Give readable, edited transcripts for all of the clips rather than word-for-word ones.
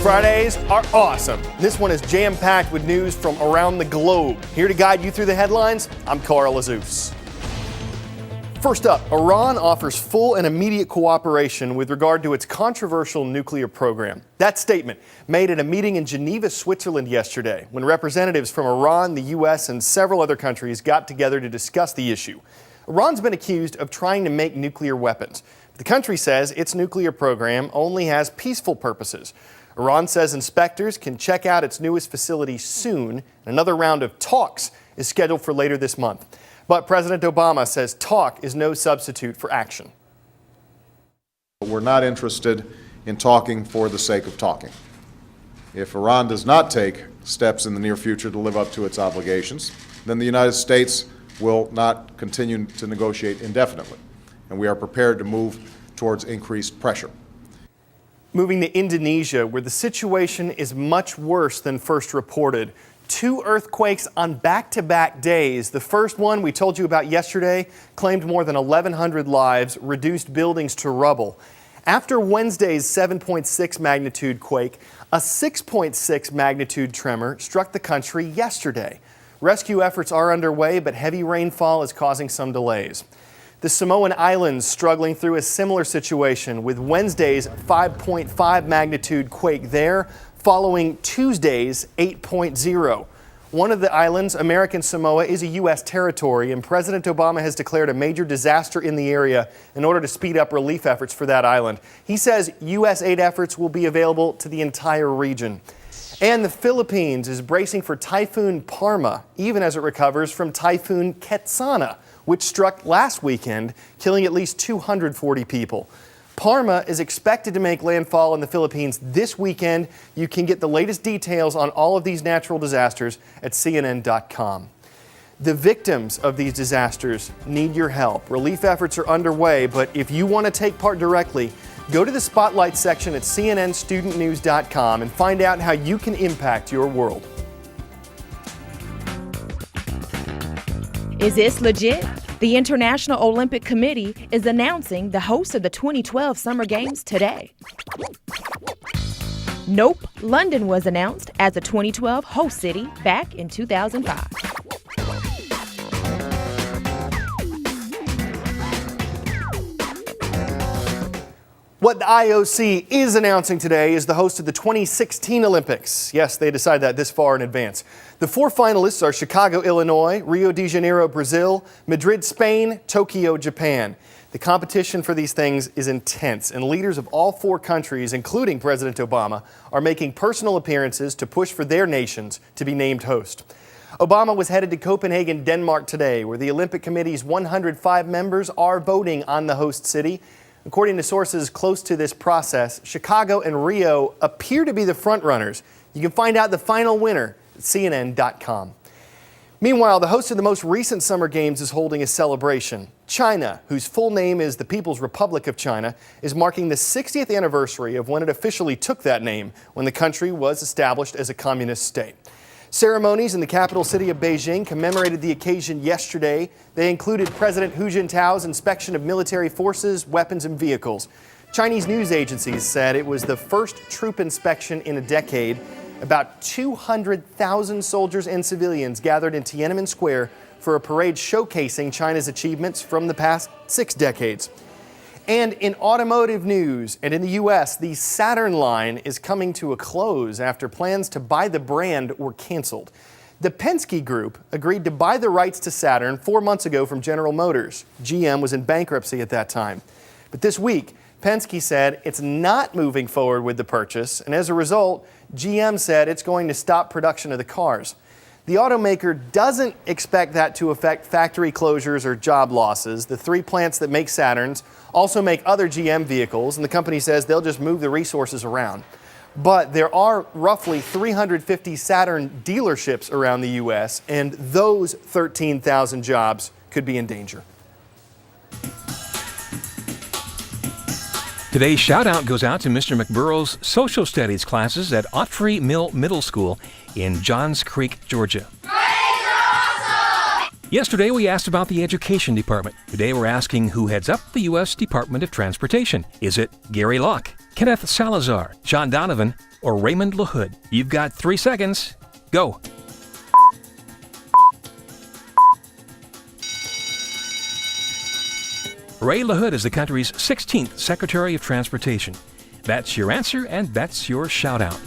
Fridays are awesome. This one is jam-packed with news from around the globe. Here to guide you through the headlines, I'm Carl Azus. First up, Iran offers full and immediate cooperation with regard to its controversial nuclear program. That statement made at a meeting in Geneva, Switzerland yesterday, when representatives from Iran, the U.S., and several other countries got together to discuss the issue. Iran's been accused of trying to make nuclear weapons. The country says its nuclear program only has peaceful purposes. Iran says inspectors can check out its newest facility soon. Another round of talks is scheduled for later this month. But President Obama says talk is no substitute for action. We're not interested in talking for the sake of talking. If Iran does not take steps in the near future to live up to its obligations, then the United States will not continue to negotiate indefinitely. And we are prepared to move towards increased pressure. Moving to Indonesia, where the situation is much worse than first reported. 2 earthquakes on back-to-back days. The first one we told you about yesterday claimed more than 1,100 lives, reduced buildings to rubble. After Wednesday's 7.6 magnitude quake, a 6.6 magnitude tremor struck the country yesterday. Rescue efforts are underway, but heavy rainfall is causing some delays. The Samoan Islands struggling through a similar situation with Wednesday's 5.5 magnitude quake there, following Tuesday's 8.0. One of the islands, American Samoa, is a U.S. territory, and President Obama has declared a major disaster in the area in order to speed up relief efforts for that island. He says U.S. aid efforts will be available to the entire region. And the Philippines is bracing for Typhoon Parma, even as it recovers from Typhoon Ketsana, which struck last weekend, killing at least 240 people. Parma is expected to make landfall in the Philippines this weekend. You can get the latest details on all of these natural disasters at CNN.com. The victims of these disasters need your help. Relief efforts are underway, but if you want to take part directly, go to the Spotlight section at CNNStudentNews.com and find out how you can impact your world. Is this legit? The International Olympic Committee is announcing the host of the 2012 Summer Games today. Nope, London was announced as a 2012 host city back in 2005. What the IOC is announcing today is the host of the 2016 Olympics. Yes, they decided that this far in advance. The 4 finalists are Chicago, Illinois, Rio de Janeiro, Brazil, Madrid, Spain, Tokyo, Japan. The competition for these things is intense, and leaders of all 4 countries, including President Obama, are making personal appearances to push for their nations to be named host. Obama was headed to Copenhagen, Denmark today, where the Olympic Committee's 105 members are voting on the host city. According to sources close to this process, Chicago and Rio appear to be the frontrunners. You can find out the final winner at CNN.com. Meanwhile, the host of the most recent Summer Games is holding a celebration. China, whose full name is the People's Republic of China, is marking the 60th anniversary of when it officially took that name, when the country was established as a communist state. Ceremonies in the capital city of Beijing commemorated the occasion yesterday. They included President Hu Jintao's inspection of military forces, weapons, and vehicles. Chinese news agencies said it was the first troop inspection in a decade. About 200,000 soldiers and civilians gathered in Tiananmen Square for a parade showcasing China's achievements from the past 6 decades. And in automotive news, and in the U.S., the Saturn line is coming to a close after plans to buy the brand were canceled. The Penske Group agreed to buy the rights to Saturn 4 months ago from General Motors. GM was in bankruptcy at that time. But this week, Penske said it's not moving forward with the purchase, and as a result, GM said it's going to stop production of the cars. The automaker doesn't expect that to affect factory closures or job losses. The 3 plants that make Saturns also make other GM vehicles, and the company says they'll just move the resources around. But there are roughly 350 Saturn dealerships around the U.S., and those 13,000 jobs could be in danger. Today's shout-out goes out to Mr. McBurrow's social studies classes at Otfrey Mill Middle School in Johns Creek, Georgia. Yesterday, we asked about the Education Department. Today, we're asking who heads up the U.S. Department of Transportation. Is it Gary Locke, Kenneth Salazar, John Donovan, or Raymond LaHood? You've got 3 seconds. Go. Ray LaHood is the country's 16th Secretary of Transportation. That's your answer, and that's your shout-out.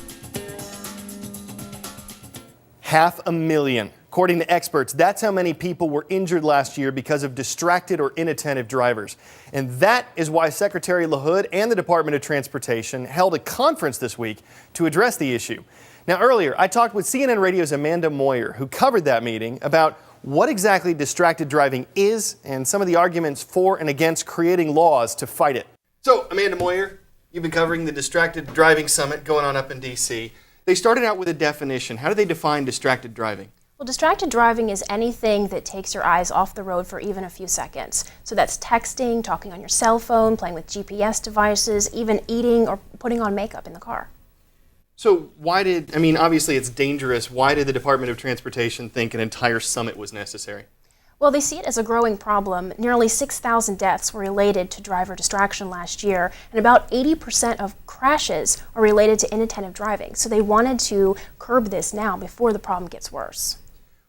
500,000. According to experts, that's how many people were injured last year because of distracted or inattentive drivers. And that is why Secretary LaHood and the Department of Transportation held a conference this week to address the issue. Now, earlier, I talked with CNN Radio's Amanda Moyer, who covered that meeting, about what exactly distracted driving is and some of the arguments for and against creating laws to fight it. So, Amanda Moyer, you've been covering the Distracted Driving Summit going on up in D.C. They started out with a definition. How do they define distracted driving? Well, distracted driving is anything that takes your eyes off the road for even a few seconds. So that's texting, talking on your cell phone, playing with GPS devices, even eating or putting on makeup in the car. So obviously it's dangerous. Why did the Department of Transportation think an entire summit was necessary? Well, they see it as a growing problem. Nearly 6,000 deaths were related to driver distraction last year, and about 80% of crashes are related to inattentive driving. So they wanted to curb this now before the problem gets worse.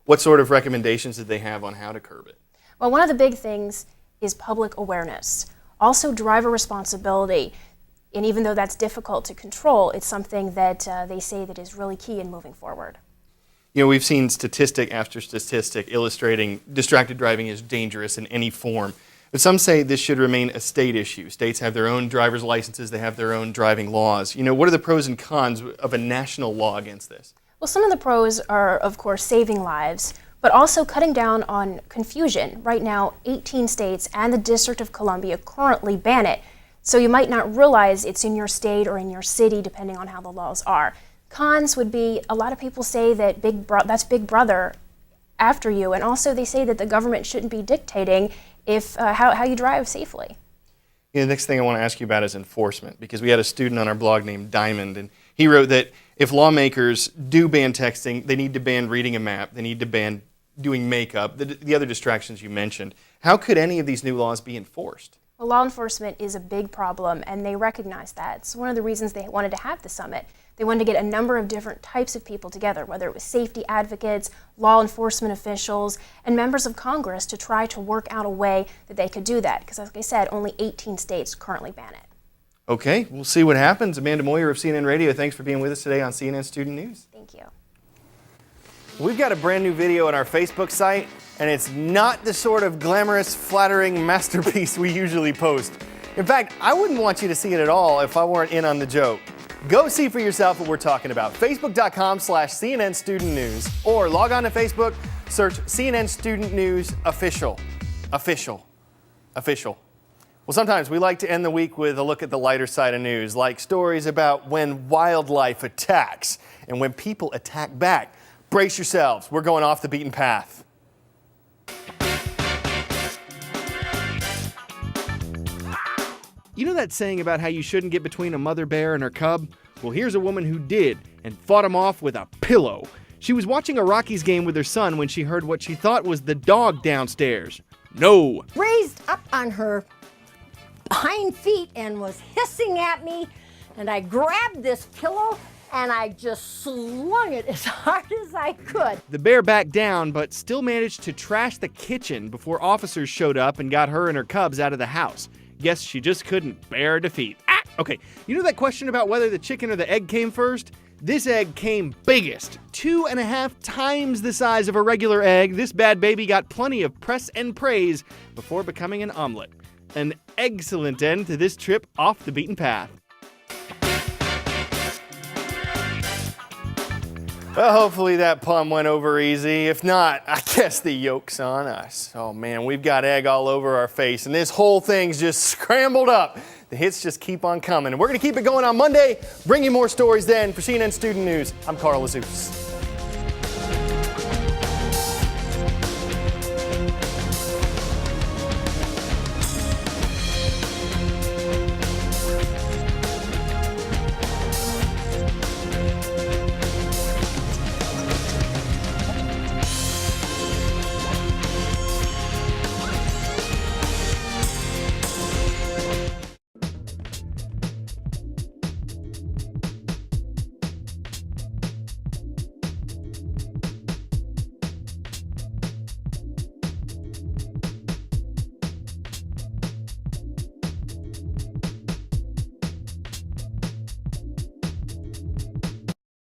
What sort of recommendations did they have on how to curb it? Well, one of the big things is public awareness. Also, driver responsibility. And even though that's difficult to control, it's something that they say that is really key in moving forward. You know, we've seen statistic after statistic illustrating distracted driving is dangerous in any form. But some say this should remain a state issue. States have their own driver's licenses, they have their own driving laws. You know, what are the pros and cons of a national law against this? Well, some of the pros are, of course, saving lives, but also cutting down on confusion. Right now, 18 states and the District of Columbia currently ban it. So you might not realize it's in your state or in your city, depending on how the laws are. Cons would be, a lot of people say that that's Big Brother after you, and also they say that the government shouldn't be dictating how you drive safely. You know, the next thing I want to ask you about is enforcement, because we had a student on our blog named Diamond, and he wrote that if lawmakers do ban texting, they need to ban reading a map, they need to ban doing makeup, the other distractions you mentioned. How could any of these new laws be enforced? Well, law enforcement is a big problem, and they recognize that. It's one of the reasons they wanted to have the summit. They wanted to get a number of different types of people together, whether it was safety advocates, law enforcement officials, and members of Congress, to try to work out a way that they could do that. Because, like I said, only 18 states currently ban it. Okay, we'll see what happens. Amanda Moyer of CNN Radio, thanks for being with us today on CNN Student News. Thank you. We've got a brand new video on our Facebook site, and it's not the sort of glamorous, flattering masterpiece we usually post. In fact, I wouldn't want you to see it at all if I weren't in on the joke. Go see for yourself what we're talking about. Facebook.com/CNN Student News, or log on to Facebook, search CNN Student News Official. Official. Well, sometimes we like to end the week with a look at the lighter side of news, like stories about when wildlife attacks and when people attack back. Brace yourselves, we're going off the beaten path. You know that saying about how you shouldn't get between a mother bear and her cub? Well, here's a woman who did and fought him off with a pillow. She was watching a Rockies game with her son when she heard what she thought was the dog downstairs. No. Raised up on her hind feet and was hissing at me, and I grabbed this pillow and I just slung it as hard as I could. The bear backed down, but still managed to trash the kitchen before officers showed up and got her and her cubs out of the house. Guess she just couldn't bear defeat. Okay, you know that question about whether the chicken or the egg came first? This egg came biggest, 2.5 times the size of a regular egg. This bad baby got plenty of press and praise before becoming an omelet. An excellent end to this trip off the beaten path. Well, hopefully that pun went over easy. If not, I guess the yoke's on us. Oh man, we've got egg all over our face, and this whole thing's just scrambled up. The hits just keep on coming, and we're going to keep it going on Monday. Bring you more stories then. For CNN Student News, I'm Carl Azuz.